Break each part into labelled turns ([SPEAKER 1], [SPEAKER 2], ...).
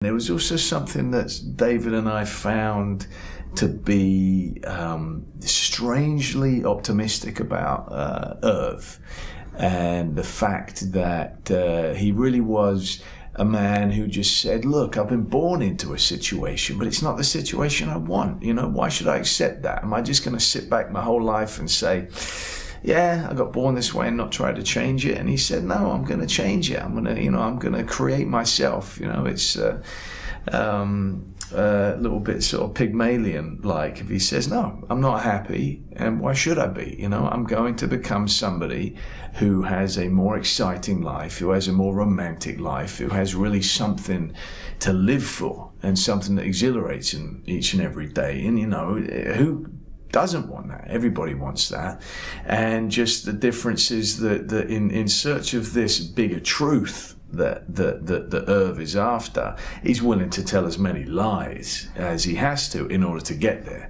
[SPEAKER 1] There was also something that David and I found to be strangely optimistic about Irv, and the fact that he really was a man who just said, look, I've been born into a situation, but it's not the situation I want. You know, why should I accept that? Am I just going to sit back my whole life and say, yeah, I got born this way and not try to change it? And he said, no, I'm going to change it. I'm going to create myself. You know, it's a little bit sort of Pygmalion-like. If he says, no, I'm not happy, and why should I be? You know, I'm going to become somebody who has a more exciting life, who has a more romantic life, who has really something to live for and something that exhilarates him each and every day. And, you know, who doesn't want that? Everybody wants that. And just the difference is that in search of this bigger truth that Irv is after, he's willing to tell as many lies as he has to in order to get there.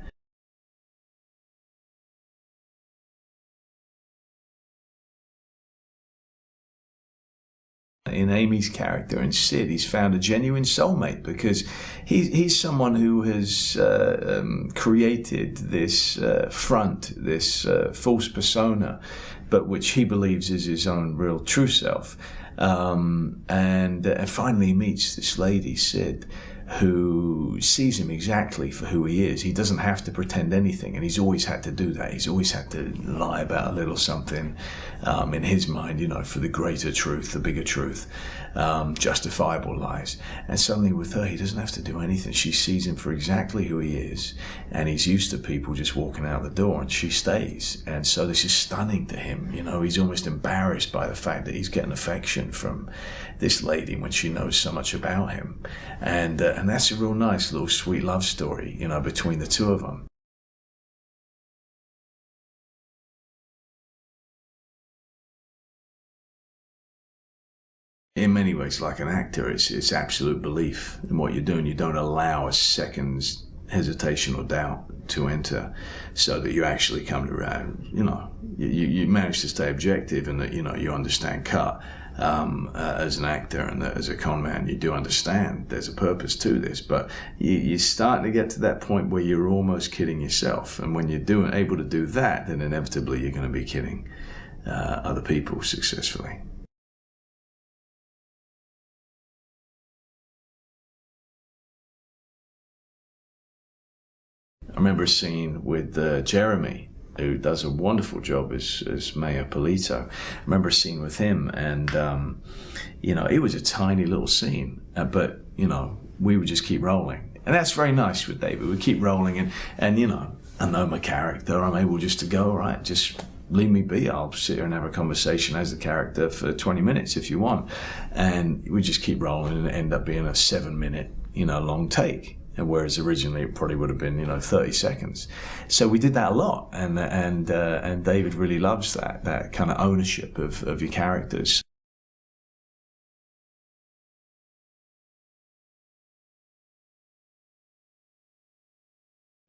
[SPEAKER 1] In Amy's character, in Sid, he's found a genuine soulmate, because he's someone who has created this front, this false persona, but which he believes is his own real true self. And finally he meets this lady, Sid, who sees him exactly for who he is. He doesn't have to pretend anything, and he's always had to do that. He's always had to lie about a little something in his mind, you know, for the greater truth, the bigger truth, justifiable lies. And suddenly with her, he doesn't have to do anything. She sees him for exactly who he is, and he's used to people just walking out the door, and she stays. And so this is stunning to him. You know, he's almost embarrassed by the fact that he's getting affection from this lady when she knows so much about him. And that's a real nice little sweet love story, you know, between the two of them. In many ways, like an actor, it's absolute belief in what you're doing. You don't allow a second's hesitation or doubt to enter, so that you actually come to, you know, you manage to stay objective, and that, you know, you understand cut. As an actor and as a con man, you do understand there's a purpose to this, but you're starting to get to that point where you're almost kidding yourself. And when you're able to do that, then inevitably you're going to be kidding other people successfully. I remember a scene with Jeremy, who does a wonderful job as Mayor Polito. I remember a scene with him, and you know, it was a tiny little scene, but you know, we would just keep rolling, and that's very nice with David. We keep rolling, and you know, I know my character. I'm able just to go, all right, just leave me be. I'll sit here and have a conversation as the character for 20 minutes if you want, and we just keep rolling, and it end up being a 7-minute, you know, long take. And whereas originally it probably would have been, you know, 30 seconds. So we did that a lot, and David really loves that kind of ownership of your characters.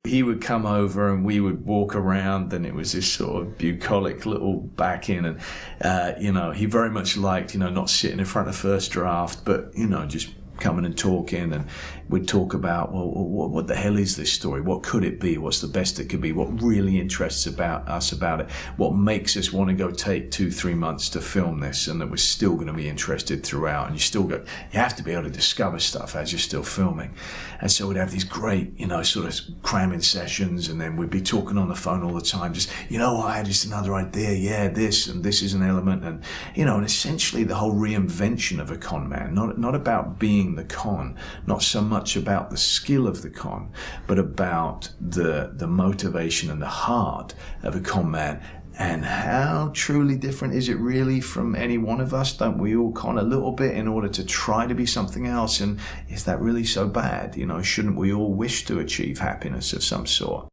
[SPEAKER 1] He would come over and we would walk around, and it was this sort of bucolic little back in, and you know, he very much liked, you know, not sitting in front of first draft, but you know, just coming and talking, and we'd talk about, well, what the hell is this story? What could it be? What's the best it could be? What really interests us about it? What makes us want to go take 2-3 months to film this, and that we're still going to be interested throughout? And you have to be able to discover stuff as you're still filming. And so we'd have these great, you know, sort of cramming sessions, and then we'd be talking on the phone all the time, just, you know, I had just another idea, yeah, this, and this is an element, and, you know, and essentially the whole reinvention of a con man, not about being the con, not so much about the skill of the con, but about the motivation and the heart of a con man. And how truly different is it really from any one of us? Don't we all con a little bit in order to try to be something else? And is that really so bad? You know, shouldn't we all wish to achieve happiness of some sort?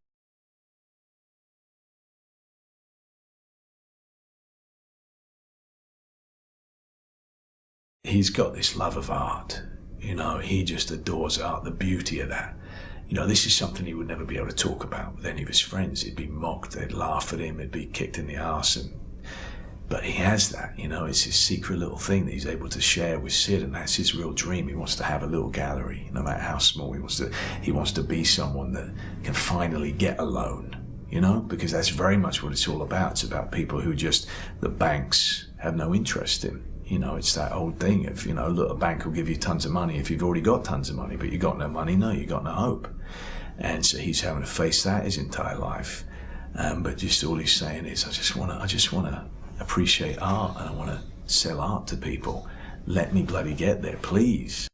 [SPEAKER 1] He's got this love of art. You know, he just adores art, the beauty of that. You know, this is something he would never be able to talk about with any of his friends. He'd be mocked, they'd laugh at him, he'd be kicked in the arse. But he has that, you know, it's his secret little thing that he's able to share with Sid, and that's his real dream. He wants to have a little gallery, no matter how small. He wants to be someone that can finally get a loan, you know, because that's very much what it's all about. It's about people who just, the banks have no interest in. You know, it's that old thing of, you know, look, a bank will give you tons of money if you've already got tons of money, but you got no money, no, you got no hope. And so he's having to face that his entire life. But just all he's saying is, I just want to appreciate art, and I want to sell art to people. Let me bloody get there, please.